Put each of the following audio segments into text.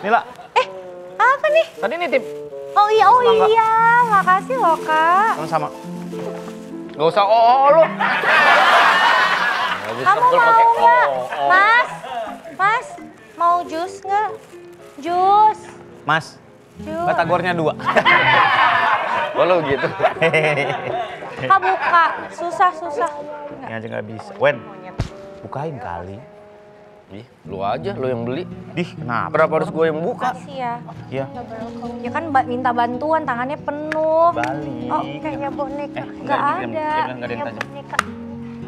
Nila. Apa nih? Tadi nitip. Oh iya, makasih loh Kak. Sama-sama. Gak usah lu. Kamu mau nggak? Mas, mau jus nggak? Jus. Mas, Jus. batagornya 2. Walau gitu. Kak buka, susah. Ini aja nggak bisa. Wen, bukain kali. Ih, lu aja, lu yang beli. Dih, kenapa? Berapa harus gue yang buka? Makasih ya. Iya. Ya kan minta bantuan, tangannya penuh. Balik. Oh, kayak boneka. Enggak, Nggak dia ada. bilang nggak ada yang Kayak tajam. boneka.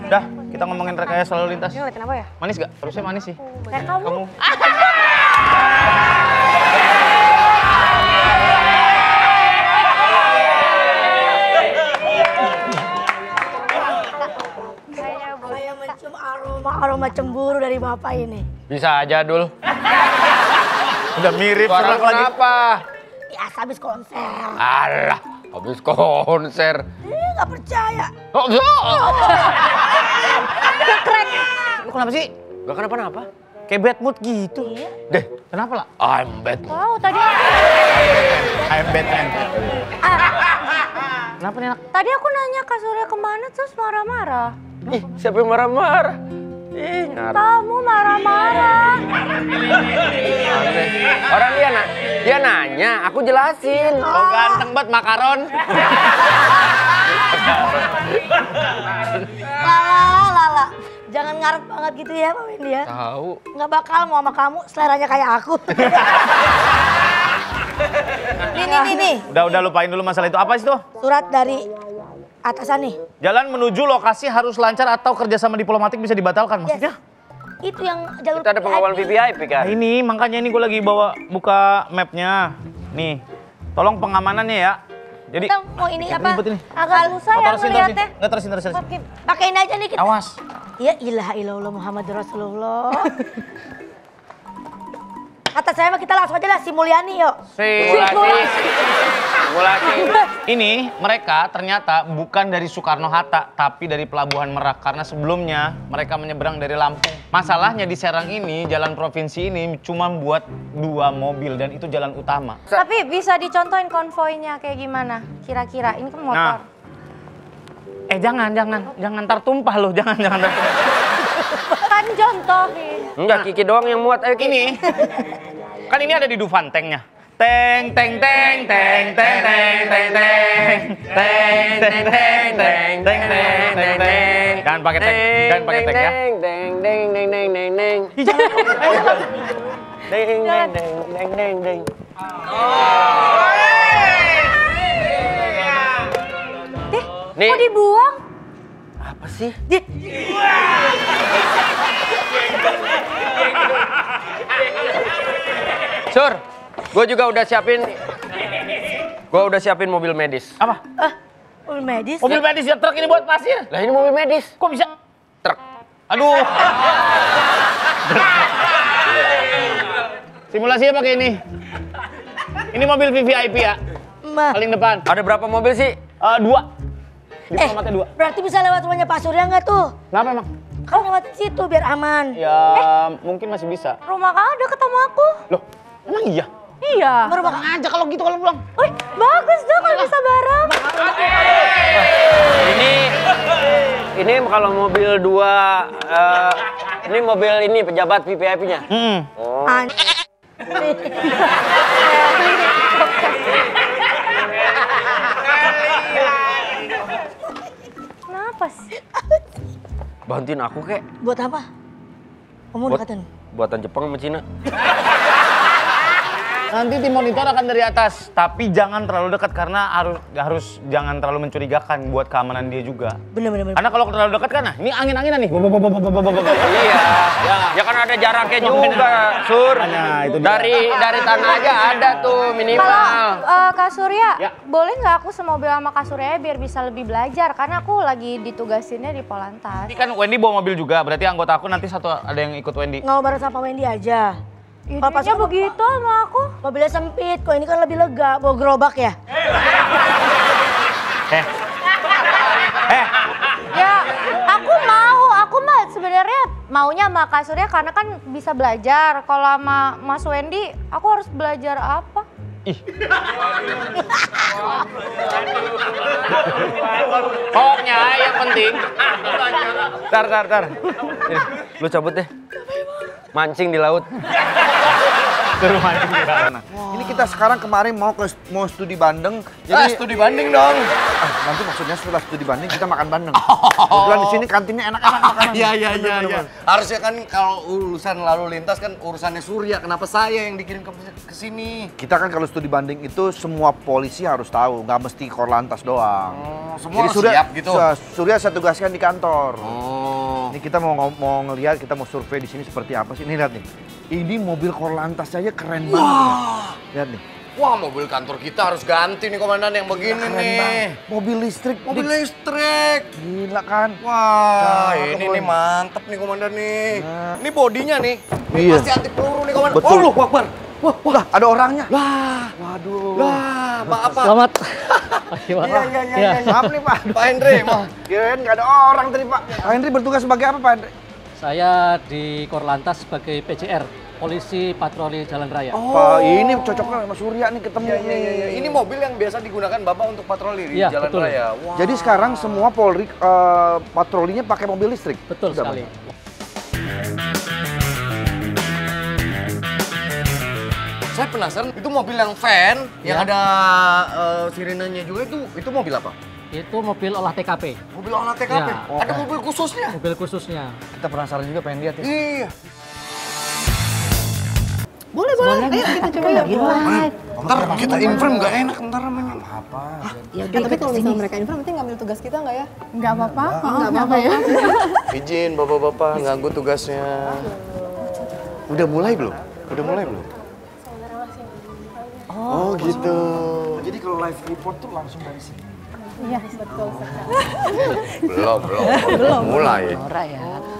Udah, kita ngomongin rekayasa lalu lintas. Ini ngeliatin apa ya? Manis gak? Harusnya manis sih. Kayak kamu. Saya mencium aroma cemburu dari bapak ini. Bisa aja, Dul. Udah mirip, Suara serak lagi. kenapa? Biasa habis konser. Alah, habis konser. Nggak percaya. Oh, Lu kenapa sih? gak kenapa-napa. Kayak bad mood gitu. Iya. Deh, kenapa lah? I'm bad. Wow, tadi I'm Batman. Kenapa nih anak? tadi aku nanya Kak Surya kemana terus marah-marah. Ih, siapa yang marah-marah? Ih, ngarep. Kamu marah-marah. Aneh. Orang dia nanya, aku jelasin. Oh ganteng banget makaron. Lala. Jangan ngarep banget gitu ya Pak Wendy ya. Tahu. Nggak bakal mau sama kamu, seleranya kayak aku. Nih. Udah lupain dulu masalah itu. Apa sih tuh? Surat dari atasan nih. Jalan menuju lokasi harus lancar atau kerjasama diplomatik bisa dibatalkan maksudnya? Itu yang jalur Kita ada pengawal VVIP Nah, kan? ini makanya ini gue lagi buka mapnya. Nih, tolong pengamanannya ya. Jadi Kita mau ini apa? ribet ini. Agak susah ya ngeliatnya. Nggak terusin. Pakai ini aja nih kita. Awas. Ya ilaha illallah Muhammad Rasulullah. Kata saya mah kita langsung aja lah si Mulyani yuk. Simulasi. Ini mereka ternyata bukan dari Soekarno-Hatta, tapi dari Pelabuhan Merak. Karena sebelumnya mereka menyeberang dari Lampung. Masalahnya di Serang ini, jalan provinsi ini cuma buat 2 mobil dan itu jalan utama. Tapi bisa dicontohin konvoynya kayak gimana? Kira-kira ini kan motor. Jangan ntar tumpah loh, jangan ntar tumpah. Kan contohin. Enggak, Kiki doang yang muat. Ayo, Kiki. Ini, kan ini ada di Dufan tanknya. Teng. Jangan pakai tank ya. Deng. Nih. Kok dibuang? Apa sih? Sur, gue juga udah siapin mobil medis. Apa? Mobil medis. Mobil medis ya, truk ini buat pasir. Lah ini mobil medis. Kok bisa? Truk. Aduh. Simulasinya pakai ini. Ini mobil VVIP ya. Paling depan. Ada berapa mobil sih? 2. Diplomatnya 2. Berarti bisa lewat rumahnya Pak Surya nggak tuh? Kenapa emang? Kau lewatin situ biar aman. Ya mungkin masih bisa. Rumah Kak deket sama aku. Loh, emang iya? Iya. Baru bakal aja kalau gitu kalau pulang. Wih, bagus dong kalau bisa bareng. Ini kalau mobil 2, ini mobil ini pejabat VVIP-nya. Oh. Kenapa sih? Bantuin aku kek. Buat apa? Kamu deketin. Buatan Jepang sama Cina. Nanti tim monitor akan dari atas, tapi jangan terlalu dekat karena harus jangan terlalu mencurigakan buat keamanan dia juga. Bener. Karena kalau terlalu dekat kan, nah ini angin-anginan nih. Iya. Ya kan ada jaraknya juga, Sur. Hanya itu dia. Dari tanah aja ada tuh minimal. Kalau Kak Surya, Ya. boleh nggak aku semobil sama Kak Surya biar bisa lebih belajar? Karena aku lagi ditugasinnya di Polantas. Ini kan Wendy bawa mobil juga, berarti anggota aku nanti satu ada yang ikut Wendy. Nggak bareng sama Wendy aja. Idenya begitu sama aku. Mobilnya sempit, kok ini kan lebih lega. Bawa gerobak ya? Ya, aku mah sebenarnya maunya sama Kak Surya karena kan bisa belajar. Kalau sama Mas Wendy, aku harus belajar apa? Pokoknya yang penting. Tar. Lu cabut deh. Mancing di laut. Suruh mancing di sana. Ini kita sekarang kemarin mau studi bandeng. Jadi Studi banding dong. nanti maksudnya setelah studi bandeng kita makan bandeng. Kebetulan di sini kantinnya enak-enak makanan. Iya. Harusnya kan kalau urusan lalu lintas kan urusannya Surya. Kenapa saya yang dikirim ke sini? Kita kan kalau studi banding itu semua polisi harus tahu, nggak mesti Korlantas doang. Semua Jadi harus siap gitu. Surya saya tugaskan di kantor. Oh. Ini kita mau ngelihat, kita mau survei di sini seperti apa sih. Ini lihat nih. Ini mobil Korlantas aja keren banget. Ya. Lihat nih. Wah, mobil kantor kita harus ganti nih komandan yang begini Keren nih. banget. Mobil listrik. Mobil listrik. Gila kan? Wah, Cakep, ini Boy. nih mantep nih komandan nih. Nah. Ini bodinya nih. Ini Iya. pasti anti peluru nih komandan. Betul. Oh, Akbar. Wah, ada orangnya. Lah, Waduh. lah, maaf Pak. Selamat. Iya. Maaf nih Pak. Pak Hendri, mau. Kirain nggak ada orang tadi Pak. Pak Hendri bertugas sebagai apa Pak Hendri? Saya di Korlantas sebagai PJR, Polisi Patroli Jalan Raya. Pak, ini cocoknya sama Surya nih ketemu nih. Iya. Ini mobil yang biasa digunakan Bapak untuk patroli di Iya, jalan betul. raya. Wah. Jadi sekarang semua Polri patrolinya pakai mobil listrik. Betul Udah, sekali. Pak. Saya penasaran, itu mobil yang van, yang ada sirenenya juga itu mobil apa? Itu mobil olah TKP, Mobil olah TKP. Ya. Ada mobil khususnya. mobil khususnya. Kita penasaran juga pengen lihat ya. Iya. Boleh. Ayo kita coba yuk. Ntar kita inframe nggak enak ntar namanya. Ya udah, tapi kalau misalnya mereka info, nanti ngambil tugas kita nggak ya? Nggak apa-apa. Nggak apa-apa ya. Izin bapak-bapak ganggu tugasnya. Udah mulai belum? Oh gitu. Jadi kalau live report tuh langsung dari sini. Iya, betul sekali. Belum mulai.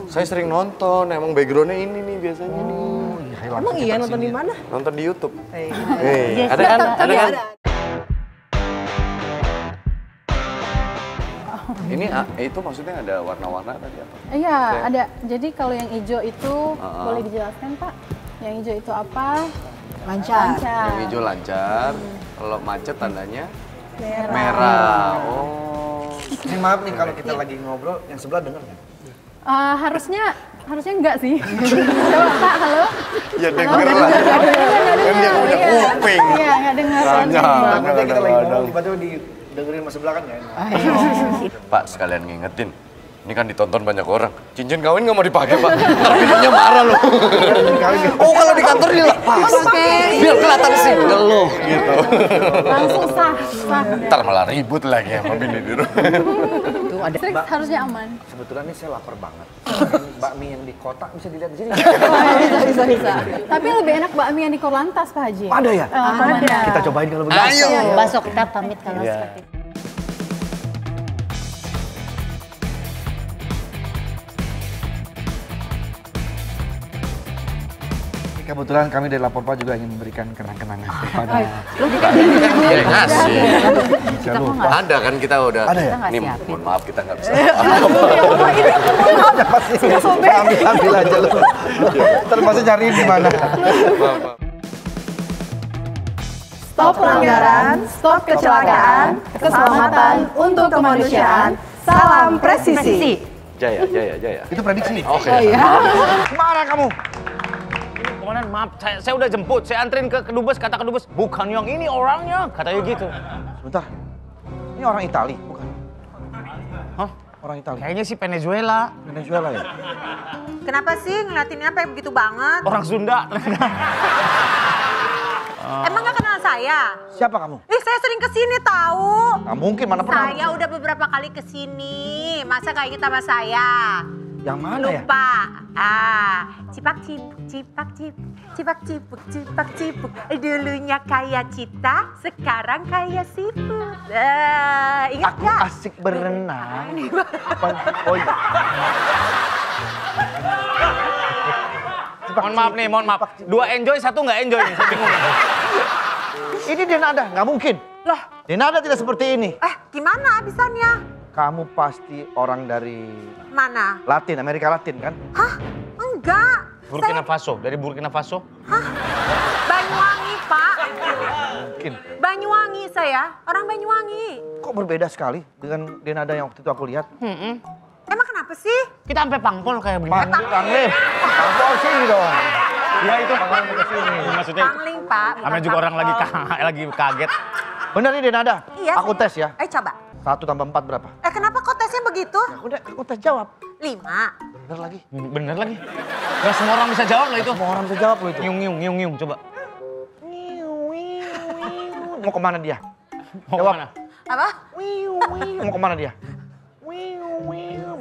Saya sering nonton, emang backgroundnya ini nih biasanya nih. Emang iya nonton di mana? Nonton di YouTube. Iya. Ada kan? Ini itu maksudnya ada warna-warna tadi apa? Iya, ada. Jadi kalau yang hijau itu boleh dijelaskan, Pak? Yang hijau itu apa? Lancar. Yang hijau lancar, kalau macet tandanya Merah. merah. Oh. Ini maaf nih kalau kita lagi ngobrol, yang sebelah denger nggak? Harusnya enggak sih. Coba Pak, halo. Ya denger lah. Kan dia punya kuping. Iya, nggak dengar. Nanti kita lagi ngobrol, tiba-tiba didengerin sama sebelah kan ya? Pak, sekalian ngingetin. Ini kan ditonton banyak orang. Cincin kawin nggak mau dipakai, Pak. Ntar bininya marah loh. Oh, kalau di kantor dilepas. Biar kelihatan single loh, gitu. Langsung sah. Ntar malah ribut lagi sama bini di rumah. Listrik harusnya aman. Sebetulnya nih saya lapar banget. Bakmi yang di kotak bisa dilihat di sini. Bisa. Tapi lebih enak bakmi yang di Korlantas, Pak Haji. Ada ya? Ada. Kita cobain kalau begitu. Ayo. Besok kita pamit kalau seperti itu. Kebetulan kami dari Laporpa juga ingin memberikan kenang-kenangan kepada Dia ngasih. Jangan lupa. Ada kan kita udah. Ada ya? Nih, mohon maaf kita nggak bisa. Ambil aja lu. Termasuk cariin di mana. Stop pelanggaran, stop kecelakaan, keselamatan untuk kemanusiaan. Salam presisi. Jaya. Itu prediksi. Oke. Mana kamu? Komandan, maaf, saya udah jemput. Saya anterin ke Kedubes, kata Kedubes, bukan yang ini orangnya, katanya gitu. Sebentar. Ini orang Itali, bukan? Hah? Orang Itali. Kayaknya sih Venezuela. Venezuela ya? Kenapa sih ngeliatinnya apa begitu banget? Orang Sunda. Emang gak kenal saya? Siapa kamu? Saya sering kesini tahu. Nggak mungkin, mana pernah. Saya udah beberapa kali kesini. Masa kayak gitu sama saya? Yang mana ya? Lupa. Cipak cipuk. Dulunya kayak cita, sekarang kayak siput. Ingat Aku gak? asik berenang. Oh iya. Mohon maaf. Dua enjoy, satu nggak enjoy nih, saya bingung. Ini Denada, nggak mungkin. Loh, Denada tidak seperti ini. gimana bisanya? Kamu pasti orang dari Mana? Latin, Amerika Latin kan? Hah? Enggak. Burkina Faso, dari Burkina Faso. Banyuwangi, Pak. Mungkin. Banyuwangi saya, orang Banyuwangi. Kok berbeda sekali dengan Denada yang waktu itu aku lihat? Emang kenapa sih? Kita sampai pangpol kayak begini. Pangling. Pangpol sini dong. Ya itu Pangling ke sini. maksudnya. Pangling, Pak. bukan Namanya juga orang lagi pangpol. lagi kaget. Bener nih Denada? Iya. Aku tes ya. Coba. 1 tambah 4 berapa? Kenapa kok tesnya begitu? Aku tes jawab. 5. Bener lagi. Bener lagi. Gak semua orang bisa jawab loh itu. Semua orang bisa jawab loh itu. Nyung, coba. Mau kemana dia? Mau Jawab. kemana? Apa? Mau kemana dia?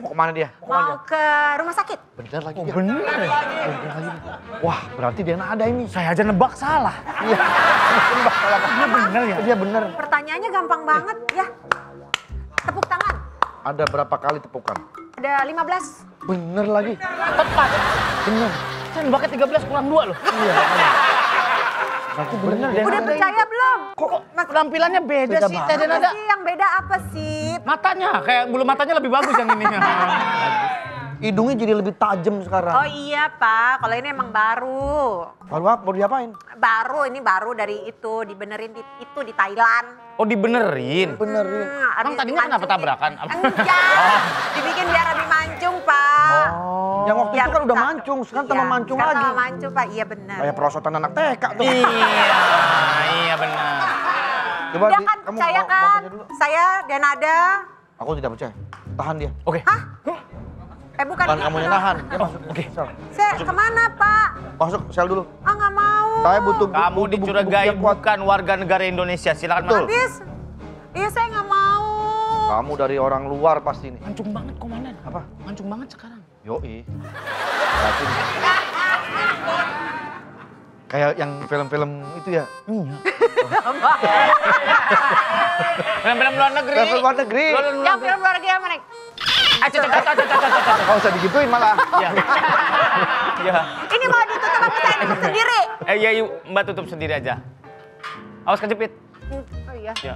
Mau kemana dia? Mau ke rumah sakit? Bener lagi Oh, dia. bener ya? Bener lagi. Wah, berarti Denada ini. Saya aja nebak salah. Iya. Nebak salah. Dia bener ya? Dia bener. Pertanyaannya gampang banget ya. Tepuk tangan. Ada berapa kali tepukan? Ada 15. Bener lagi. Tepat. Bener. Saya nebaknya 13 kurang 2 loh. Iya. Berarti bener deh. Udah percaya belum? Kok penampilannya beda sih Teh Apa Denada? sih yang beda apa sih? Matanya, kayak bulu matanya lebih bagus yang ini. Hidungnya jadi lebih tajam sekarang. Oh iya Pak, kalau ini emang baru. Baru apa? Baru diapain? Ini baru dari itu, dibenerin itu di Thailand. Oh dibenerin? Benerin. Emang Habis tadinya kenapa dimancungin. tabrakan? Enggak, dibikin biar lebih mancung Pak. Yang waktu itu kan udah Cakep. mancung, sekarang tambah Iya, mancung sekarang lagi. tambah mancung Pak, iya benar. Kayak perosotan anak TK tuh. Iya benar. Coba Dia kan kamu percaya mau kan? tanya dulu. Saya Denada. Aku tidak percaya. Tahan dia. Oke. Bukan. Bukan kamu yang nahan. Dia masuk. Oke, sel. Saya kemana Pak? Masuk sel dulu. Nggak mau. Saya butuh Kamu butuh dicurigai bukti yang kuat. bukan warga negara Indonesia. Silakan Betul. masuk. Habis. Iya saya nggak mau. Kamu dari orang luar pasti nih. Mancung banget komandan. Apa? Mancung banget sekarang. Yoi. Berarti kayak yang film-film itu ya. Iya. Film-film luar negeri. Film luar negeri. Yang film luar negeri apa nih? Gak usah digituin malah. Iya. Iya. Ini mau ditutup apa saya tutup sendiri? Iya yuk, Mbak tutup sendiri aja. Awas kejepit. Oh iya. Ya.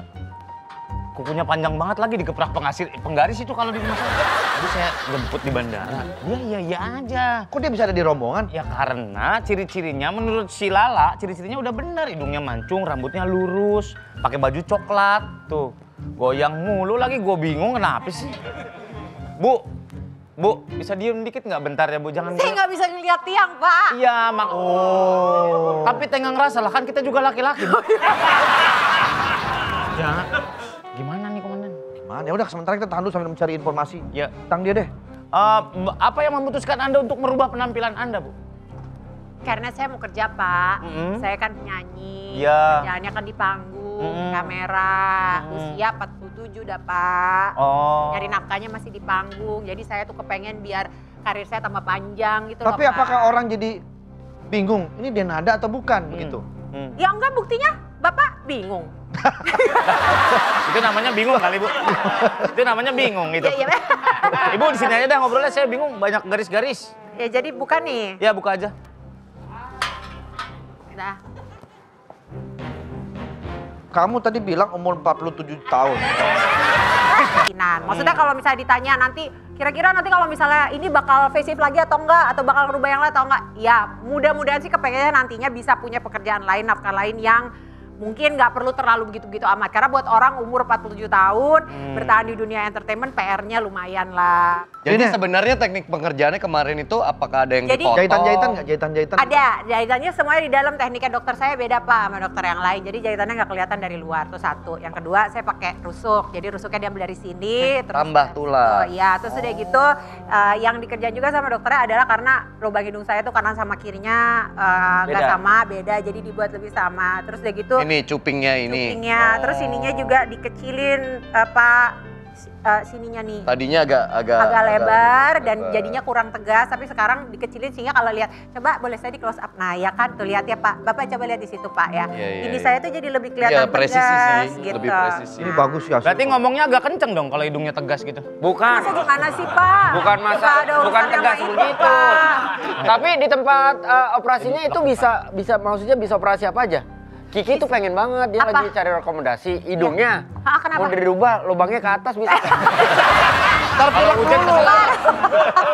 Kukunya panjang banget lagi dikeprak penggaris itu kalau di rumah saya. Jadi saya jemput di bandara. Iya aja. Kok dia bisa ada di rombongan? Ya karena ciri-cirinya menurut si Lala, ciri-cirinya udah bener. Hidungnya mancung, rambutnya lurus, pakai baju coklat. Tuh, goyang mulu lagi, gue bingung kenapa sih. Bu, bisa diem dikit nggak bentar ya Bu? Jangan. Saya nggak bisa ngeliat tiang Pak. Iya, Mak. Oh. Tapi tengah ngerasa lah, kan kita juga laki-laki, Bu. Ya. Gimana nih, Komandan? Gimana? Ya udah sementara kita tahan dulu sambil mencari informasi. Ya. Tentang dia deh. Apa yang memutuskan Anda untuk merubah penampilan Anda, Bu? Karena saya mau kerja Pak. Mm-mm. Saya kan penyanyi. Iya. Kerjaannya kan di panggung, Mm-mm. kamera. Mm-mm. Usia 47 udah Pak. Oh. Nyari nafkahnya masih di panggung. Jadi saya tuh kepengen biar karir saya tambah panjang gitu Tapi loh Pak. apakah orang jadi bingung? Ini Denada atau bukan begitu? Ya enggak, buktinya Bapak bingung. Itu namanya bingung kali, Bu. Itu namanya bingung gitu. Iya. Ibu di sini aja dah ngobrolnya, saya bingung banyak garis-garis. Ya jadi bukan nih. Ya buka aja. Nah. Kamu tadi bilang umur 47 tahun. Maksudnya kalau misalnya ditanya nanti, kira-kira nanti kalau misalnya ini bakal facelift lagi atau enggak, atau bakal rubah yang lain atau enggak, ya mudah-mudahan sih kepengennya nantinya bisa punya pekerjaan lain, nafkah lain yang mungkin nggak perlu terlalu begitu-begitu amat. Karena buat orang umur 47 tahun bertahan di dunia entertainment PR-nya lumayan lah. Jadi sebenarnya teknik pengerjaannya kemarin itu apakah ada yang Jadi- dipotong? Jahitan-jahitan nggak? Jahitan-jahitan? Ada, jahitannya semuanya di dalam. Tekniknya dokter saya beda Pak sama dokter yang lain. Jadi jahitannya nggak kelihatan dari luar, tuh satu. Yang kedua saya pakai rusuk. Jadi rusuknya diambil dari sini. Terus Tambah tulang. Oh iya, terus udah gitu yang dikerjain juga sama dokternya adalah karena lubang hidung saya tuh kanan sama kirinya nggak Beda. sama, beda. Jadi dibuat lebih sama. Terus udah gitu Ini cupingnya ini. cupingnya, terus sininya juga dikecilin sininya nih. Tadinya agak Lebar dan lebar. jadinya kurang tegas, tapi sekarang dikecilin sehingga kalau lihat, coba boleh saya di close up. Nah ya kan, tuh lihat ya Pak, Bapak coba lihat di situ Pak ya. Iya, Ini iya. saya tuh jadi lebih kelihatan Iya, presisi tegas sih, gitu. lebih presisi. Ini bagus ya. Berarti ngomongnya agak kenceng dong kalau hidungnya tegas gitu. Bukan. Masa gimana sih Pak? Bukan Nggak masa, ada bukan urusan tegas sama itu, begitu. Pak. Tapi di tempat operasinya itu bisa maksudnya bisa operasi apa aja? Kiki tuh pengen banget, dia Apa? lagi cari rekomendasi hidungnya. Hah, kenapa? Mau dirubah lubangnya ke atas bisa. Kalau hujan keselak.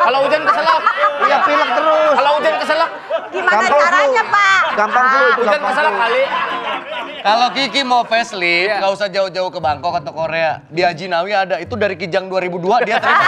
Kalau hujan keselak. Iya, pilek terus. Kalau hujan keselak. Gimana caranya, Pak? Gampang flu itu. Hujan keselak kali. Kalau Kiki mau facelift, nggak usah jauh-jauh ke Bangkok atau Korea. Di Haji Nawi ada, itu dari Kijang 2002 dia terima.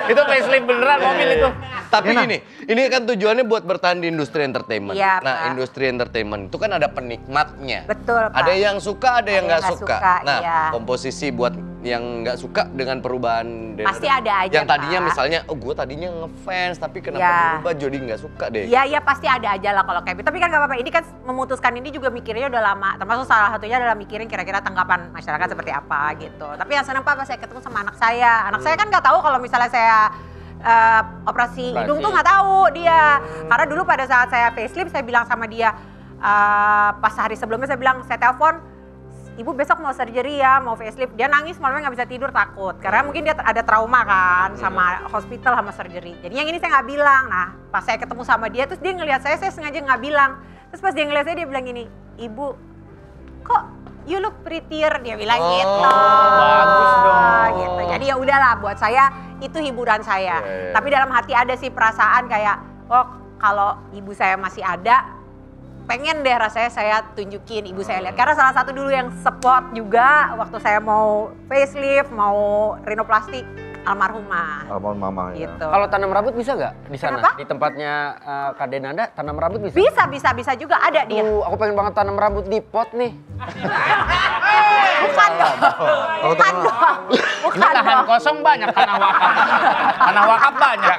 Itu facelift beneran mobil itu. Tapi gini, ini kan tujuannya buat bertahan di industri entertainment. Iya, Nah, Pak. industri entertainment itu kan ada penikmatnya. Betul, Pak. Ada yang suka, ada yang Ada yang nggak nggak suka. suka, Nah, iya. komposisi buat yang nggak suka dengan perubahan Pasti ada aja, yang tadinya Pak. misalnya, oh gue tadinya ngefans tapi kenapa Iya. berubah jadi nggak suka deh. Iya pasti ada aja lah kalau kayak gitu. Tapi kan gak apa-apa, ini kan memutuskan ini juga mikirnya udah lama. Termasuk salah satunya adalah mikirin kira-kira tanggapan masyarakat seperti apa gitu. Tapi yang seneng Pak pas saya ketemu sama anak saya. Anak saya kan gak tahu kalau misalnya saya operasi hidung tuh gak tahu dia. Karena dulu pada saat saya facelift saya bilang sama dia, pas hari sebelumnya saya bilang, saya telepon, Ibu besok mau surgery ya, mau facelift. Dia nangis malamnya nggak bisa tidur takut. Karena mungkin dia ada trauma kan sama hospital sama surgery. Jadi yang ini saya nggak bilang. Nah pas saya ketemu sama dia terus dia ngelihat saya sengaja nggak bilang. Terus pas dia ngelihat saya dia bilang gini, Ibu kok you look prettier, dia bilang gitu. Bagus dong. Gitu. Jadi ya udahlah buat saya itu hiburan saya. Tapi dalam hati ada sih perasaan kayak, oh kalau ibu saya masih ada, pengen deh rasanya saya tunjukin ibu saya lihat. Karena salah satu dulu yang support juga waktu saya mau facelift, mau rinoplasti, almarhumah. Almarhum mama ya. Gitu. Kalau tanam rambut bisa nggak di sana? Kenapa? Di tempatnya Kak Denanda tanam rambut bisa? Bisa juga ada dia. Aku pengen banget tanam rambut di pot nih. Bukan dong. Bukan dong. Ini lahan kosong banyak, tanah wakaf. Tanah wakaf banyak.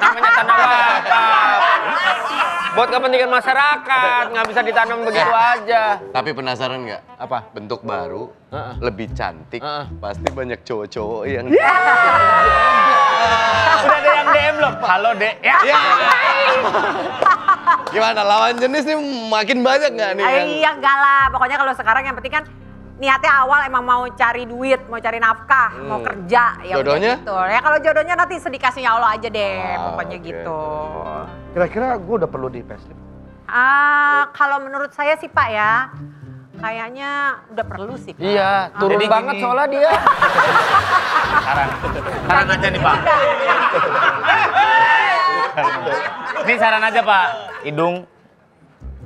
Namanya tanah wakaf. Buat kepentingan masyarakat, nggak bisa ditanam begitu aja. Tapi penasaran nggak? Apa? Bentuk baru, lebih cantik, pasti banyak cowok-cowok yang... Udah ada yang DM belum? Halo Dek. Ya. Gimana, lawan jenis nih makin banyak nggak nih? Iya enggak lah. Pokoknya kalau sekarang yang penting kan niatnya awal emang mau cari duit, mau cari nafkah, mau kerja. Ya Jodohnya? udah gitu. Ya kalau jodohnya nanti sedikasihnya Allah aja deh, pokoknya oke. gitu. Kira-kira gue udah perlu di facelift? Kalau menurut saya sih Pak ya, kayaknya udah perlu sih Pak. Iya, turun Jadi banget gini. soalnya dia. Saran aja nih Pak. Ini saran aja Pak. Hidung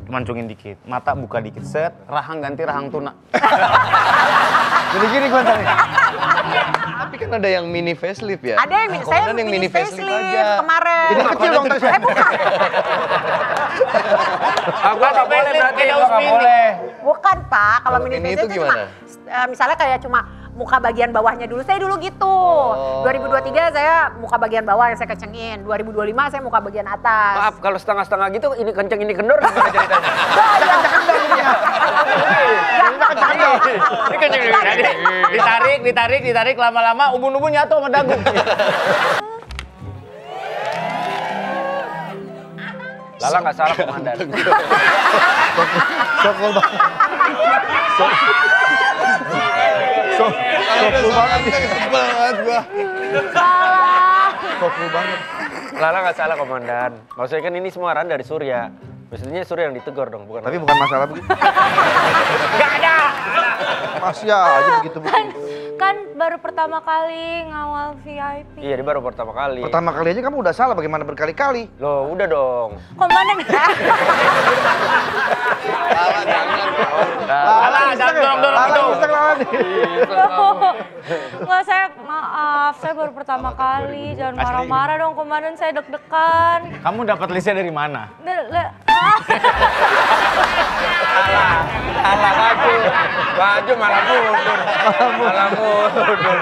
mancungin dikit, mata buka dikit, set, rahang ganti rahang tuna. Jadi gini gue tadi. Tapi kan ada yang mini facelift ya? Ada yang saya yang mini facelift aja. kemarin. Jadi kecil dong tadi. Bukan. Aku nggak boleh berarti, Beda gua nggak mini. boleh. Bukan Pak, kalau Kalau mini mini facelift itu itu cuma misalnya kayak cuma muka bagian bawahnya dulu. Saya dulu gitu. 2023 saya muka bagian bawah yang saya kencengin. 2025 saya muka bagian atas. Maaf, kalau setengah-setengah gitu, ini kenceng, ini kendor, gimana ceritanya? Ini kenceng ditarik, lama-lama ubun-ubun nyatu sama dagu. Lala nggak salah komandan. Sokol banget. Sokol banget gua. Sokol banget. Lala nggak salah komandan. Maksudnya kan ini semua arahan dari Surya. Maksudnya Surya yang ditegur dong, bukan? Tapi bukan masalah begitu. Gak ada. Masih aja begitu-begitu. Kan baru pertama kali ngawal VIP. Iya, dia baru pertama kali. Pertama kali aja kamu udah salah, bagaimana berkali-kali? Loh, udah dong. Komandan. Alah, jangan dorong-dorong gitu. Nggak, saya maaf, saya baru pertama kali. Jangan marah-marah dong, komandan, saya deg-degan. Kamu dapat listnya dari mana? Salah baju malah mundur. Malah mundur.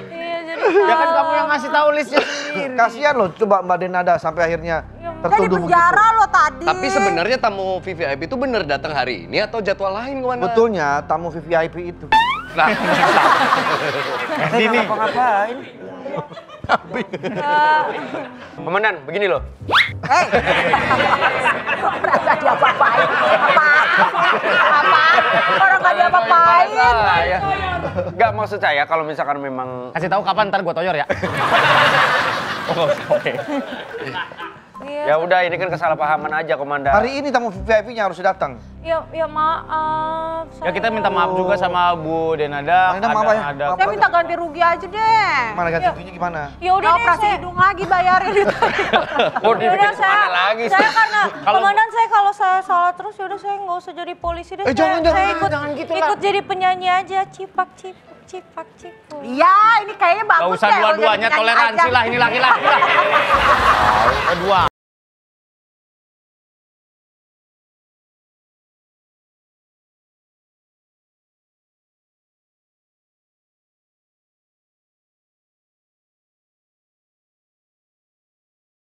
Iya, jadi Ya kan kamu yang ngasih tahu listnya sendiri. Kasihan loh, coba Mbak Denada sampai akhirnya Udah di tertuduh begitu. penjara lo tadi. Tapi sebenarnya tamu VVIP itu bener datang hari ini atau jadwal lain kemana? Betulnya tamu VIP itu. Nah, Ini Ngapain? Komandan, begini loh. Merasa diapa-apain. Apaan? Orang nggak diapa-apain. Enggak, maksud saya kalau misalkan memang... kasih tahu kapan ntar gue toyor ya. Oke. Ya udah, ini kan kesalahpahaman aja komandan. Hari ini tamu VIP-nya harus datang. Ya maaf. Ya kita minta maaf juga sama Bu Denada. Denada, maaf ya. Ada Saya minta ganti rugi aja deh. Mana ganti ruginya gimana? Ya udah deh, operasi hidung lagi bayarin itu. Ya udah saya lagi sih? saya karena komandan saya kalau saya salah terus ya udah saya nggak usah jadi polisi deh. Jangan, saya jangan gitu lah. ikut jadi penyanyi aja, cipak cipu. Iya, ini kayaknya Gak bagus usah deh kalau dua-duanya jadi penyanyi toleransi aja. lah, ini laki-laki lah.